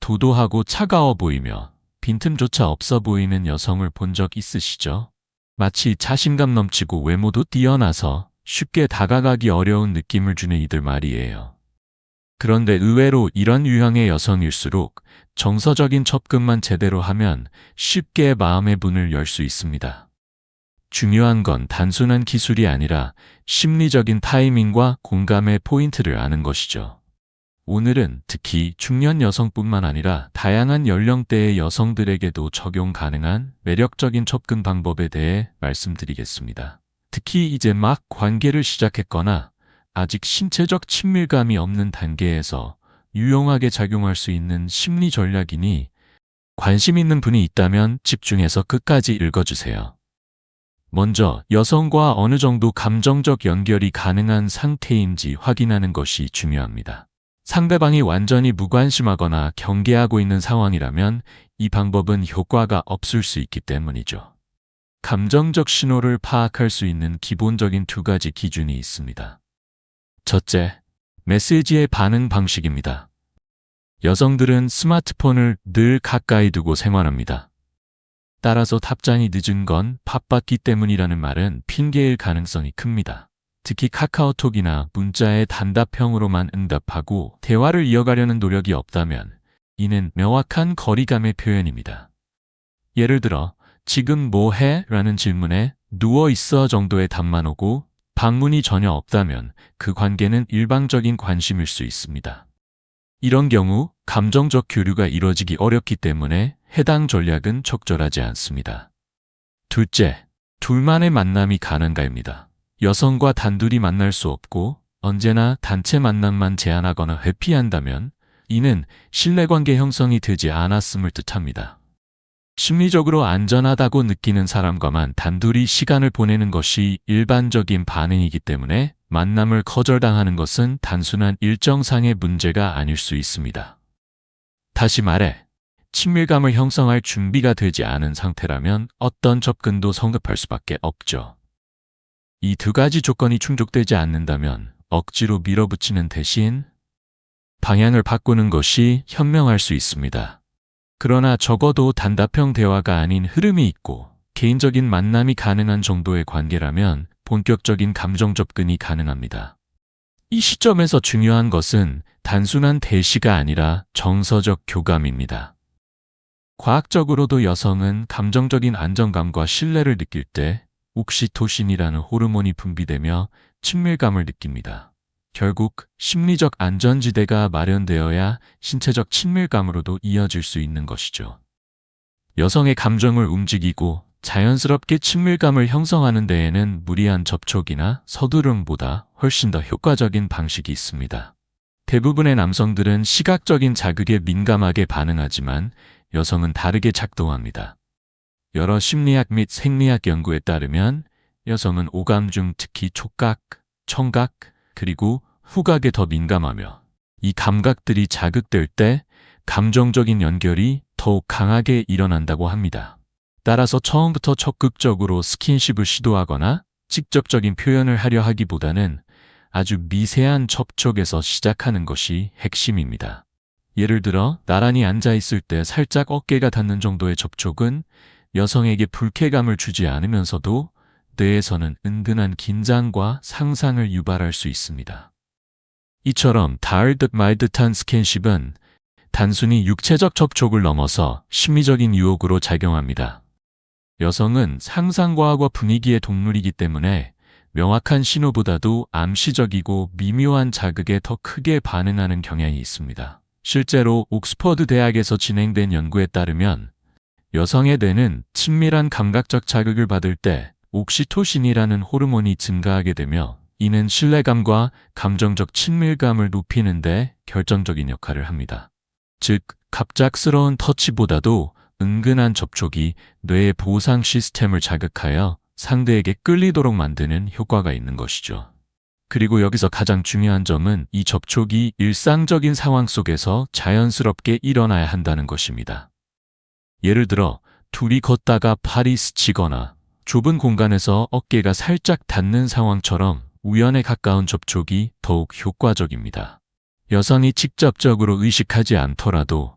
도도하고 차가워 보이며 빈틈조차 없어 보이는 여성을 본 적 있으시죠? 마치 자신감 넘치고 외모도 뛰어나서 쉽게 다가가기 어려운 느낌을 주는 이들 말이에요. 그런데 의외로 이런 유형의 여성일수록 정서적인 접근만 제대로 하면 쉽게 마음의 문을 열 수 있습니다. 중요한 건 단순한 기술이 아니라 심리적인 타이밍과 공감의 포인트를 아는 것이죠. 오늘은 특히 중년 여성뿐만 아니라 다양한 연령대의 여성들에게도 적용 가능한 매력적인 접근 방법에 대해 말씀드리겠습니다. 특히 이제 막 관계를 시작했거나 아직 신체적 친밀감이 없는 단계에서 유용하게 작용할 수 있는 심리 전략이니 관심 있는 분이 있다면 집중해서 끝까지 읽어주세요. 먼저 여성과 어느 정도 감정적 연결이 가능한 상태인지 확인하는 것이 중요합니다. 상대방이 완전히 무관심하거나 경계하고 있는 상황이라면 이 방법은 효과가 없을 수 있기 때문이죠. 감정적 신호를 파악할 수 있는 기본적인 두 가지 기준이 있습니다. 첫째, 메시지의 반응 방식입니다. 여성들은 스마트폰을 늘 가까이 두고 생활합니다. 따라서 답장이 늦은 건 바빴기 때문이라는 말은 핑계일 가능성이 큽니다. 특히 카카오톡이나 문자에 단답형으로만 응답하고 대화를 이어가려는 노력이 없다면 이는 명확한 거리감의 표현입니다. 예를 들어 지금 뭐 해? 라는 질문에 누워 있어 정도의 답만 오고 방문이 전혀 없다면 그 관계는 일방적인 관심일 수 있습니다. 이런 경우 감정적 교류가 이루어지기 어렵기 때문에 해당 전략은 적절하지 않습니다. 둘째, 둘만의 만남이 가능가입니다. 여성과 단둘이 만날 수 없고 언제나 단체 만남만 제한하거나 회피한다면 이는 신뢰관계 형성이 되지 않았음을 뜻합니다. 심리적으로 안전하다고 느끼는 사람과만 단둘이 시간을 보내는 것이 일반적인 반응이기 때문에 만남을 거절당하는 것은 단순한 일정상의 문제가 아닐 수 있습니다. 다시 말해, 친밀감을 형성할 준비가 되지 않은 상태라면 어떤 접근도 성급할 수밖에 없죠. 이 두 가지 조건이 충족되지 않는다면 억지로 밀어붙이는 대신 방향을 바꾸는 것이 현명할 수 있습니다. 그러나 적어도 단답형 대화가 아닌 흐름이 있고 개인적인 만남이 가능한 정도의 관계라면 본격적인 감정 접근이 가능합니다. 이 시점에서 중요한 것은 단순한 대시가 아니라 정서적 교감입니다. 과학적으로도 여성은 감정적인 안정감과 신뢰를 느낄 때 옥시토신이라는 호르몬이 분비되며 친밀감을 느낍니다. 결국 심리적 안전지대가 마련되어야 신체적 친밀감으로도 이어질 수 있는 것이죠. 여성의 감정을 움직이고 자연스럽게 친밀감을 형성하는 데에는 무리한 접촉이나 서두름보다 훨씬 더 효과적인 방식이 있습니다. 대부분의 남성들은 시각적인 자극에 민감하게 반응하지만 여성은 다르게 작동합니다. 여러 심리학 및 생리학 연구에 따르면 여성은 오감 중 특히 촉각, 청각, 그리고 후각에 더 민감하며 이 감각들이 자극될 때 감정적인 연결이 더욱 강하게 일어난다고 합니다. 따라서 처음부터 적극적으로 스킨십을 시도하거나 직접적인 표현을 하려 하기보다는 아주 미세한 접촉에서 시작하는 것이 핵심입니다. 예를 들어 나란히 앉아 있을 때 살짝 어깨가 닿는 정도의 접촉은 여성에게 불쾌감을 주지 않으면서도 뇌에서는 은근한 긴장과 상상을 유발할 수 있습니다. 이처럼 닿을 듯 말 듯한 스킨십은 단순히 육체적 접촉을 넘어서 심리적인 유혹으로 작용합니다. 여성은 상상과학과 분위기의 동물이기 때문에 명확한 신호보다도 암시적이고 미묘한 자극에 더 크게 반응하는 경향이 있습니다. 실제로 옥스퍼드 대학에서 진행된 연구에 따르면 여성의 뇌는 친밀한 감각적 자극을 받을 때 옥시토신이라는 호르몬이 증가하게 되며 이는 신뢰감과 감정적 친밀감을 높이는 데 결정적인 역할을 합니다. 즉, 갑작스러운 터치보다도 은근한 접촉이 뇌의 보상 시스템을 자극하여 상대에게 끌리도록 만드는 효과가 있는 것이죠. 그리고 여기서 가장 중요한 점은 이 접촉이 일상적인 상황 속에서 자연스럽게 일어나야 한다는 것입니다. 예를 들어 둘이 걷다가 팔이 스치거나 좁은 공간에서 어깨가 살짝 닿는 상황처럼 우연에 가까운 접촉이 더욱 효과적입니다. 여성이 직접적으로 의식하지 않더라도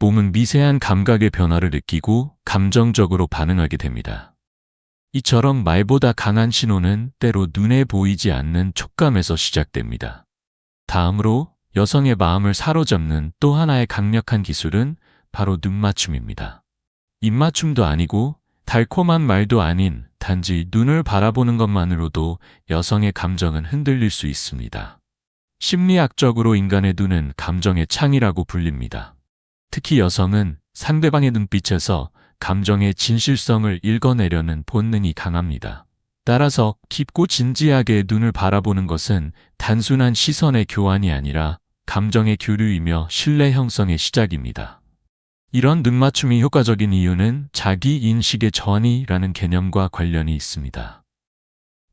몸은 미세한 감각의 변화를 느끼고 감정적으로 반응하게 됩니다. 이처럼 말보다 강한 신호는 때로 눈에 보이지 않는 촉감에서 시작됩니다. 다음으로 여성의 마음을 사로잡는 또 하나의 강력한 기술은 바로 눈맞춤입니다. 입맞춤도 아니고 달콤한 말도 아닌 단지 눈을 바라보는 것만으로도 여성의 감정은 흔들릴 수 있습니다. 심리학적으로 인간의 눈은 감정의 창이라고 불립니다. 특히 여성은 상대방의 눈빛에서 감정의 진실성을 읽어내려는 본능이 강합니다. 따라서 깊고 진지하게 눈을 바라보는 것은 단순한 시선의 교환이 아니라 감정의 교류이며 신뢰 형성의 시작입니다. 이런 눈맞춤이 효과적인 이유는 자기 인식의 전이라는 개념과 관련이 있습니다.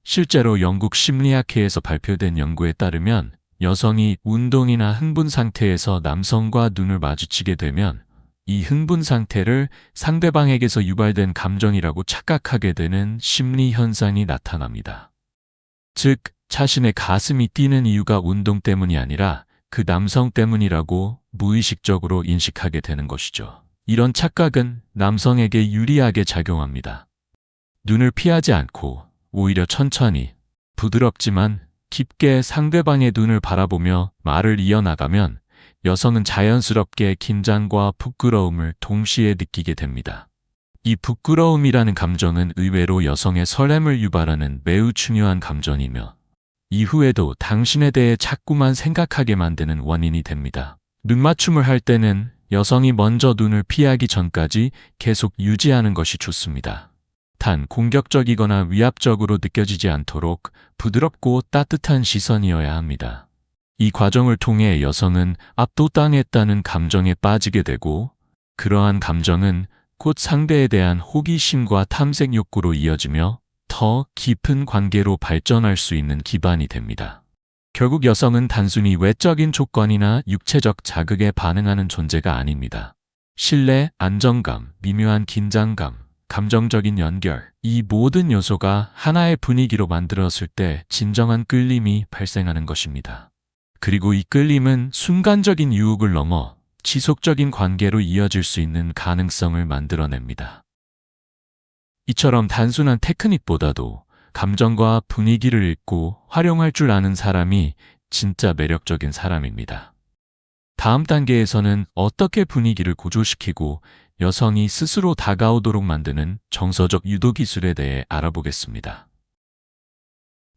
실제로 영국 심리학회에서 발표된 연구에 따르면 여성이 운동이나 흥분 상태에서 남성과 눈을 마주치게 되면 이 흥분 상태를 상대방에게서 유발된 감정이라고 착각하게 되는 심리 현상이 나타납니다. 즉, 자신의 가슴이 뛰는 이유가 운동 때문이 아니라 그 남성 때문이라고 무의식적으로 인식하게 되는 것이죠. 이런 착각은 남성에게 유리하게 작용합니다. 눈을 피하지 않고 오히려 천천히, 부드럽지만 깊게 상대방의 눈을 바라보며 말을 이어나가면 여성은 자연스럽게 긴장과 부끄러움을 동시에 느끼게 됩니다. 이 부끄러움이라는 감정은 의외로 여성의 설렘을 유발하는 매우 중요한 감정이며 이후에도 당신에 대해 자꾸만 생각하게 만드는 원인이 됩니다. 눈맞춤을 할 때는 여성이 먼저 눈을 피하기 전까지 계속 유지하는 것이 좋습니다. 단 공격적이거나 위압적으로 느껴지지 않도록 부드럽고 따뜻한 시선이어야 합니다. 이 과정을 통해 여성은 압도당했다는 감정에 빠지게 되고 그러한 감정은 곧 상대에 대한 호기심과 탐색 욕구로 이어지며 더 깊은 관계로 발전할 수 있는 기반이 됩니다. 결국 여성은 단순히 외적인 조건이나 육체적 자극에 반응하는 존재가 아닙니다. 신뢰, 안정감, 미묘한 긴장감, 감정적인 연결, 이 모든 요소가 하나의 분위기로 만들었을 때 진정한 끌림이 발생하는 것입니다. 그리고 이 끌림은 순간적인 유혹을 넘어 지속적인 관계로 이어질 수 있는 가능성을 만들어냅니다. 이처럼 단순한 테크닉보다도 감정과 분위기를 읽고 활용할 줄 아는 사람이 진짜 매력적인 사람입니다. 다음 단계에서는 어떻게 분위기를 고조시키고 여성이 스스로 다가오도록 만드는 정서적 유도 기술에 대해 알아보겠습니다.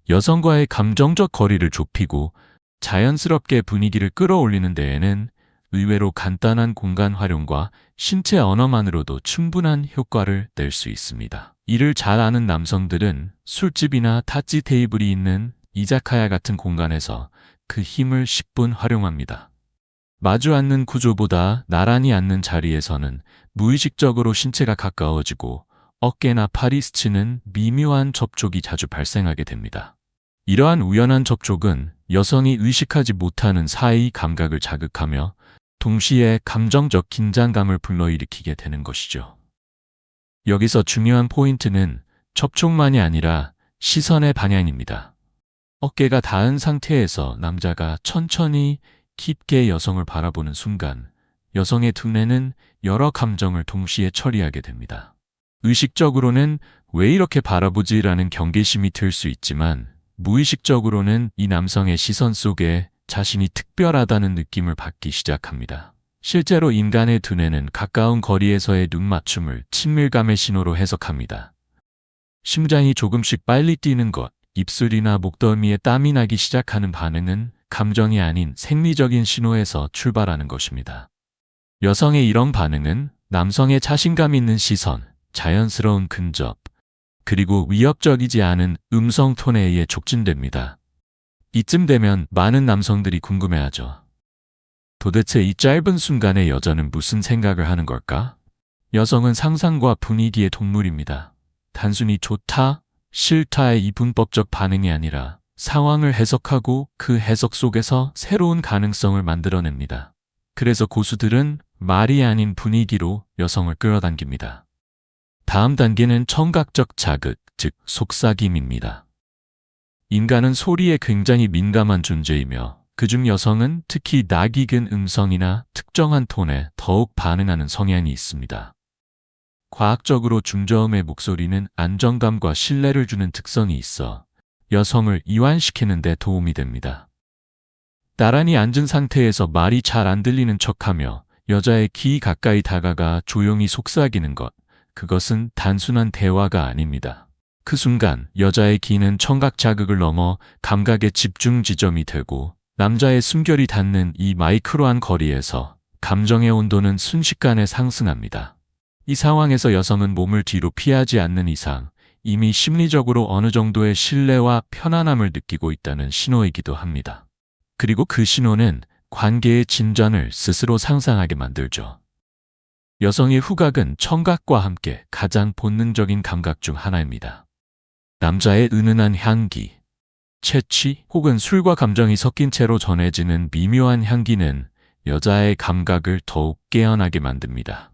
여성과의 감정적 거리를 좁히고 자연스럽게 분위기를 끌어올리는 데에는 의외로 간단한 공간 활용과 신체 언어만으로도 충분한 효과를 낼 수 있습니다. 이를 잘 아는 남성들은 술집이나 타치 테이블이 있는 이자카야 같은 공간에서 그 힘을 10분 활용합니다. 마주 앉는 구조보다 나란히 앉는 자리에서는 무의식적으로 신체가 가까워지고 어깨나 팔이 스치는 미묘한 접촉이 자주 발생하게 됩니다. 이러한 우연한 접촉은 여성이 의식하지 못하는 사이 감각을 자극하며 동시에 감정적 긴장감을 불러일으키게 되는 것이죠. 여기서 중요한 포인트는 접촉만이 아니라 시선의 방향입니다. 어깨가 닿은 상태에서 남자가 천천히 깊게 여성을 바라보는 순간 여성의 두뇌는 여러 감정을 동시에 처리하게 됩니다. 의식적으로는 왜 이렇게 바라보지라는 경계심이 들 수 있지만 무의식적으로는 이 남성의 시선 속에 자신이 특별하다는 느낌을 받기 시작합니다. 실제로 인간의 두뇌는 가까운 거리에서의 눈맞춤을 친밀감의 신호로 해석합니다. 심장이 조금씩 빨리 뛰는 것, 입술이나 목덜미에 땀이 나기 시작하는 반응은 감정이 아닌 생리적인 신호에서 출발하는 것입니다. 여성의 이런 반응은 남성의 자신감 있는 시선, 자연스러운 근접, 그리고 위협적이지 않은 음성 톤에 의해 촉진됩니다. 이쯤 되면 많은 남성들이 궁금해하죠. 도대체 이 짧은 순간에 여자는 무슨 생각을 하는 걸까? 여성은 상상과 분위기의 동물입니다. 단순히 좋다, 싫다의 이분법적 반응이 아니라 상황을 해석하고 그 해석 속에서 새로운 가능성을 만들어냅니다. 그래서 고수들은 말이 아닌 분위기로 여성을 끌어당깁니다. 다음 단계는 청각적 자극, 즉 속삭임입니다. 인간은 소리에 굉장히 민감한 존재이며 그중 여성은 특히 낙익은 음성이나 특정한 톤에 더욱 반응하는 성향이 있습니다. 과학적으로 중저음의 목소리는 안정감과 신뢰를 주는 특성이 있어 여성을 이완시키는 데 도움이 됩니다. 나란히 앉은 상태에서 말이 잘 안 들리는 척하며 여자의 귀 가까이 다가가 조용히 속삭이는 것, 그것은 단순한 대화가 아닙니다. 그 순간 여자의 귀는 청각 자극을 넘어 감각의 집중 지점이 되고 남자의 숨결이 닿는 이 마이크로한 거리에서 감정의 온도는 순식간에 상승합니다. 이 상황에서 여성은 몸을 뒤로 피하지 않는 이상 이미 심리적으로 어느 정도의 신뢰와 편안함을 느끼고 있다는 신호이기도 합니다. 그리고 그 신호는 관계의 진전을 스스로 상상하게 만들죠. 여성의 후각은 청각과 함께 가장 본능적인 감각 중 하나입니다. 남자의 은은한 향기, 채취 혹은 술과 감정이 섞인 채로 전해지는 미묘한 향기는 여자의 감각을 더욱 깨어나게 만듭니다.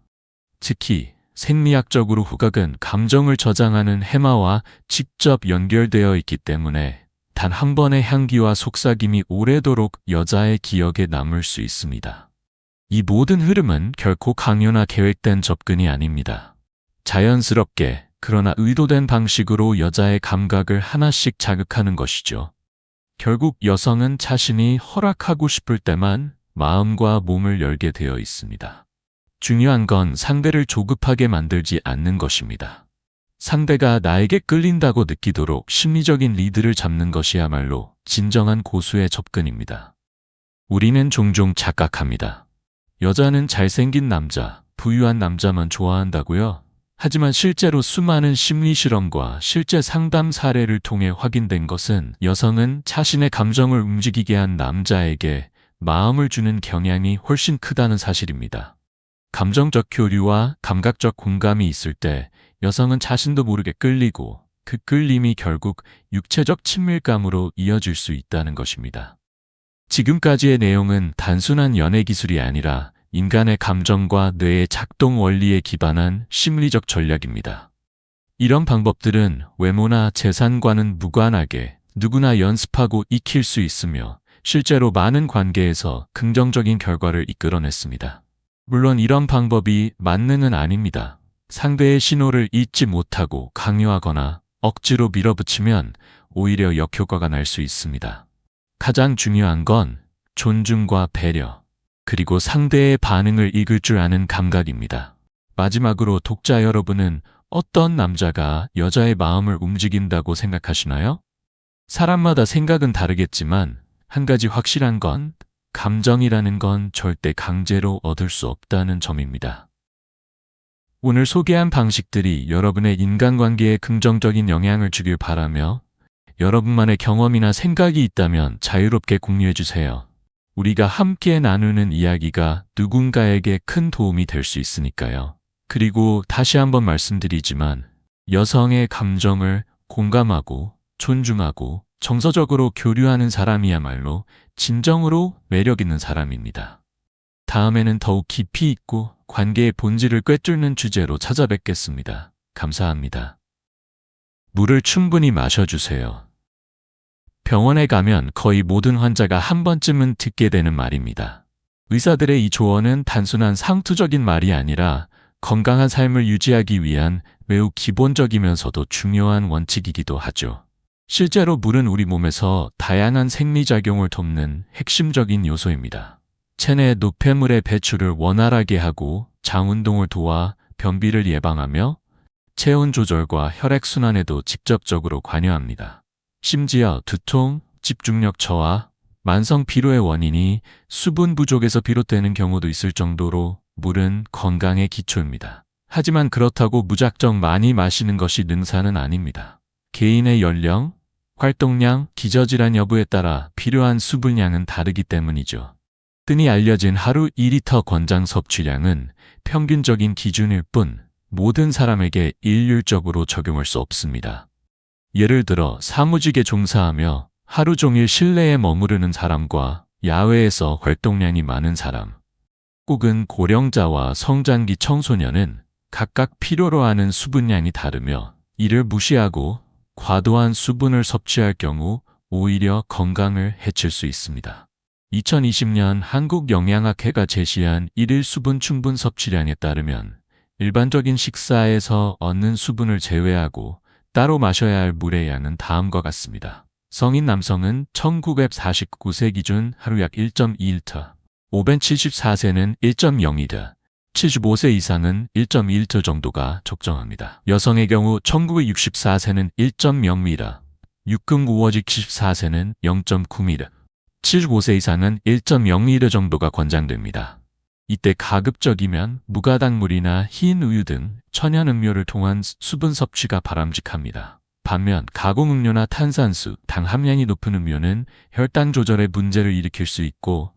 특히 생리학적으로 후각은 감정을 저장하는 해마와 직접 연결되어 있기 때문에 단 한 번의 향기와 속삭임이 오래도록 여자의 기억에 남을 수 있습니다. 이 모든 흐름은 결코 강요나 계획된 접근이 아닙니다. 자연스럽게 그러나 의도된 방식으로 여자의 감각을 하나씩 자극하는 것이죠. 결국 여성은 자신이 허락하고 싶을 때만 마음과 몸을 열게 되어 있습니다. 중요한 건 상대를 조급하게 만들지 않는 것입니다. 상대가 나에게 끌린다고 느끼도록 심리적인 리드를 잡는 것이야말로 진정한 고수의 접근입니다. 우리는 종종 착각합니다. 여자는 잘생긴 남자, 부유한 남자만 좋아한다고요? 하지만 실제로 수많은 심리 실험과 실제 상담 사례를 통해 확인된 것은 여성은 자신의 감정을 움직이게 한 남자에게 마음을 주는 경향이 훨씬 크다는 사실입니다. 감정적 교류와 감각적 공감이 있을 때 여성은 자신도 모르게 끌리고 그 끌림이 결국 육체적 친밀감으로 이어질 수 있다는 것입니다. 지금까지의 내용은 단순한 연애 기술이 아니라 인간의 감정과 뇌의 작동 원리에 기반한 심리적 전략입니다. 이런 방법들은 외모나 재산과는 무관하게 누구나 연습하고 익힐 수 있으며 실제로 많은 관계에서 긍정적인 결과를 이끌어냈습니다. 물론 이런 방법이 만능은 아닙니다. 상대의 신호를 잊지 못하고 강요하거나 억지로 밀어붙이면 오히려 역효과가 날 수 있습니다. 가장 중요한 건 존중과 배려, 그리고 상대의 반응을 읽을 줄 아는 감각입니다. 마지막으로 독자 여러분은 어떤 남자가 여자의 마음을 움직인다고 생각하시나요? 사람마다 생각은 다르겠지만 한 가지 확실한 건 감정이라는 건 절대 강제로 얻을 수 없다는 점입니다. 오늘 소개한 방식들이 여러분의 인간관계에 긍정적인 영향을 주길 바라며 여러분만의 경험이나 생각이 있다면 자유롭게 공유해 주세요. 우리가 함께 나누는 이야기가 누군가에게 큰 도움이 될 수 있으니까요. 그리고 다시 한번 말씀드리지만 여성의 감정을 공감하고 존중하고 정서적으로 교류하는 사람이야말로 진정으로 매력 있는 사람입니다. 다음에는 더욱 깊이 있고 관계의 본질을 꿰뚫는 주제로 찾아뵙겠습니다. 감사합니다. 물을 충분히 마셔주세요. 병원에 가면 거의 모든 환자가 한 번쯤은 듣게 되는 말입니다. 의사들의 이 조언은 단순한 상투적인 말이 아니라 건강한 삶을 유지하기 위한 매우 기본적이면서도 중요한 원칙이기도 하죠. 실제로 물은 우리 몸에서 다양한 생리작용을 돕는 핵심적인 요소입니다. 체내 노폐물의 배출을 원활하게 하고 장운동을 도와 변비를 예방하며 체온 조절과 혈액순환에도 직접적으로 관여합니다. 심지어 두통, 집중력 저하, 만성 피로의 원인이 수분 부족에서 비롯되는 경우도 있을 정도로 물은 건강의 기초입니다. 하지만 그렇다고 무작정 많이 마시는 것이 능사는 아닙니다. 개인의 연령, 활동량, 기저질환 여부에 따라 필요한 수분량은 다르기 때문이죠. 흔히 알려진 하루 2리터 권장 섭취량은 평균적인 기준일 뿐 모든 사람에게 일률적으로 적용할 수 없습니다. 예를 들어 사무직에 종사하며 하루 종일 실내에 머무르는 사람과 야외에서 활동량이 많은 사람, 혹은 고령자와 성장기 청소년은 각각 필요로 하는 수분량이 다르며 이를 무시하고 과도한 수분을 섭취할 경우 오히려 건강을 해칠 수 있습니다. 2020년 한국영양학회가 제시한 일일 수분 충분 섭취량에 따르면 일반적인 식사에서 얻는 수분을 제외하고 따로 마셔야 할 물의 양은 다음과 같습니다. 성인 남성은 1949세 기준 하루 약 1.2리터, 574세는 1.0리터, 75세 이상은 1.1리터 정도가 적정합니다. 여성의 경우 1964세는 1.0리터, 6금5워직 74세는 0.9리터, 75세 이상은 1.0리터 정도가 권장됩니다. 이때 가급적이면 무가당물이나 흰 우유 등 천연음료를 통한 수분 섭취가 바람직합니다. 반면 가공음료나 탄산수, 당 함량이 높은 음료는 혈당 조절에 문제를 일으킬 수 있고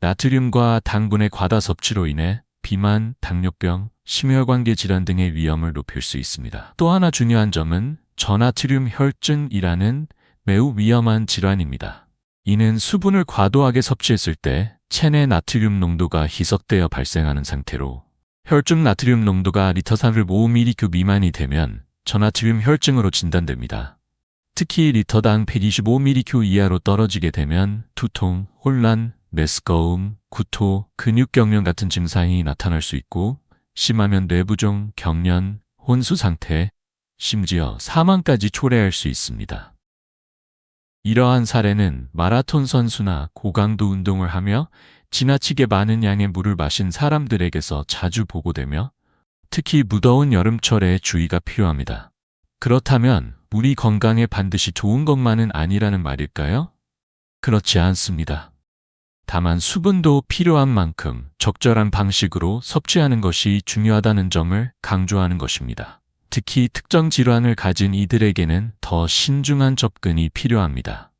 나트륨과 당분의 과다 섭취로 인해 비만, 당뇨병, 심혈관계 질환 등의 위험을 높일 수 있습니다. 또 하나 중요한 점은 저나트륨 혈증이라는 매우 위험한 질환입니다. 이는 수분을 과도하게 섭취했을 때 체내 나트륨 농도가 희석되어 발생하는 상태로 혈중 나트륨 농도가 리터 3.5mg 미만이 되면 저나트륨 혈증으로 진단됩니다. 특히 리터당 125mg 이하로 떨어지게 되면 두통, 혼란, 메스꺼움, 구토, 근육경련 같은 증상이 나타날 수 있고 심하면 뇌부종, 경련, 혼수 상태, 심지어 사망까지 초래할 수 있습니다. 이러한 사례는 마라톤 선수나 고강도 운동을 하며 지나치게 많은 양의 물을 마신 사람들에게서 자주 보고되며 특히 무더운 여름철에 주의가 필요합니다. 그렇다면 물이 건강에 반드시 좋은 것만은 아니라는 말일까요? 그렇지 않습니다. 다만 수분도 필요한 만큼 적절한 방식으로 섭취하는 것이 중요하다는 점을 강조하는 것입니다. 특히 특정 질환을 가진 이들에게는 더 신중한 접근이 필요합니다.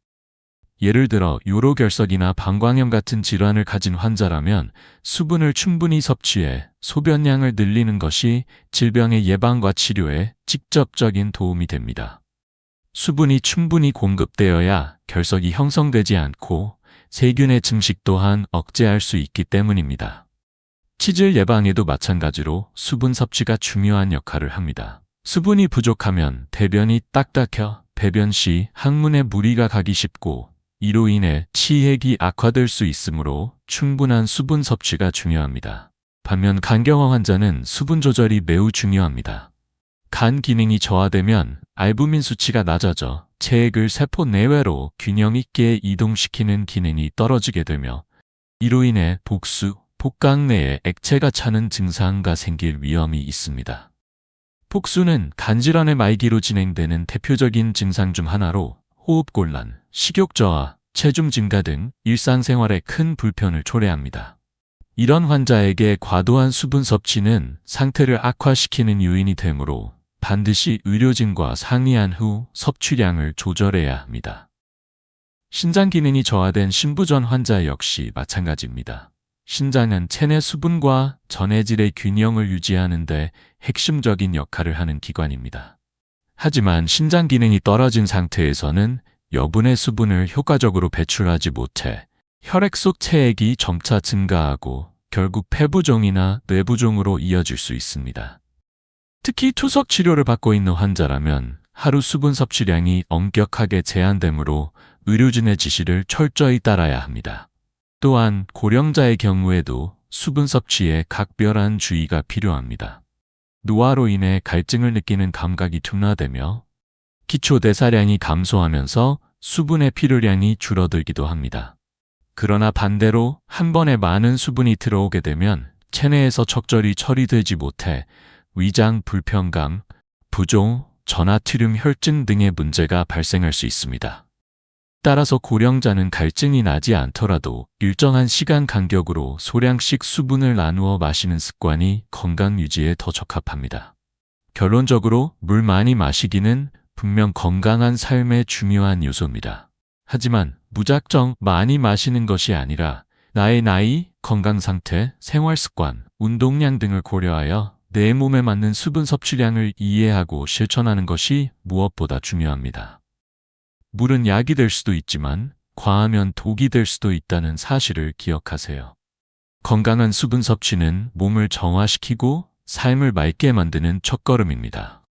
예를 들어 요로결석이나 방광염 같은 질환을 가진 환자라면 수분을 충분히 섭취해 소변량을 늘리는 것이 질병의 예방과 치료에 직접적인 도움이 됩니다. 수분이 충분히 공급되어야 결석이 형성되지 않고 세균의 증식 또한 억제할 수 있기 때문입니다. 치질 예방에도 마찬가지로 수분 섭취가 중요한 역할을 합니다. 수분이 부족하면 대변이 딱딱해 배변 시 항문에 무리가 가기 쉽고 이로 인해 치액이 악화될 수 있으므로 충분한 수분 섭취가 중요합니다. 반면 간경화 환자는 수분 조절이 매우 중요합니다. 간 기능이 저하되면 알부민 수치가 낮아져 체액을 세포 내외로 균형 있게 이동시키는 기능이 떨어지게 되며 이로 인해 복수, 복강 내에 액체가 차는 증상가 생길 위험이 있습니다. 복수는 간질환의 말기로 진행되는 대표적인 증상 중 하나로 호흡곤란, 식욕 저하, 체중 증가 등 일상생활에 큰 불편을 초래합니다. 이런 환자에게 과도한 수분 섭취는 상태를 악화시키는 요인이 되므로 반드시 의료진과 상의한 후 섭취량을 조절해야 합니다. 신장 기능이 저하된 신부전 환자 역시 마찬가지입니다. 신장은 체내 수분과 전해질의 균형을 유지하는 데 핵심적인 역할을 하는 기관입니다. 하지만 신장 기능이 떨어진 상태에서는 여분의 수분을 효과적으로 배출하지 못해 혈액 속 체액이 점차 증가하고 결국 폐부종이나 뇌부종으로 이어질 수 있습니다. 특히 투석 치료를 받고 있는 환자라면 하루 수분 섭취량이 엄격하게 제한되므로 의료진의 지시를 철저히 따라야 합니다. 또한 고령자의 경우에도 수분 섭취에 각별한 주의가 필요합니다. 노화로 인해 갈증을 느끼는 감각이 둔화되며 기초 대사량이 감소하면서 수분의 필요량이 줄어들기도 합니다. 그러나 반대로 한 번에 많은 수분이 들어오게 되면 체내에서 적절히 처리되지 못해 위장 불편감, 부종, 저나트륨 혈증 등의 문제가 발생할 수 있습니다. 따라서 고령자는 갈증이 나지 않더라도 일정한 시간 간격으로 소량씩 수분을 나누어 마시는 습관이 건강 유지에 더 적합합니다. 결론적으로 물 많이 마시기는 분명 건강한 삶의 중요한 요소입니다. 하지만 무작정 많이 마시는 것이 아니라 나의 나이, 건강 상태, 생활 습관, 운동량 등을 고려하여 내 몸에 맞는 수분 섭취량을 이해하고 실천하는 것이 무엇보다 중요합니다. 물은 약이 될 수도 있지만 과하면 독이 될 수도 있다는 사실을 기억하세요. 건강한 수분 섭취는 몸을 정화시키고 삶을 맑게 만드는 첫걸음입니다.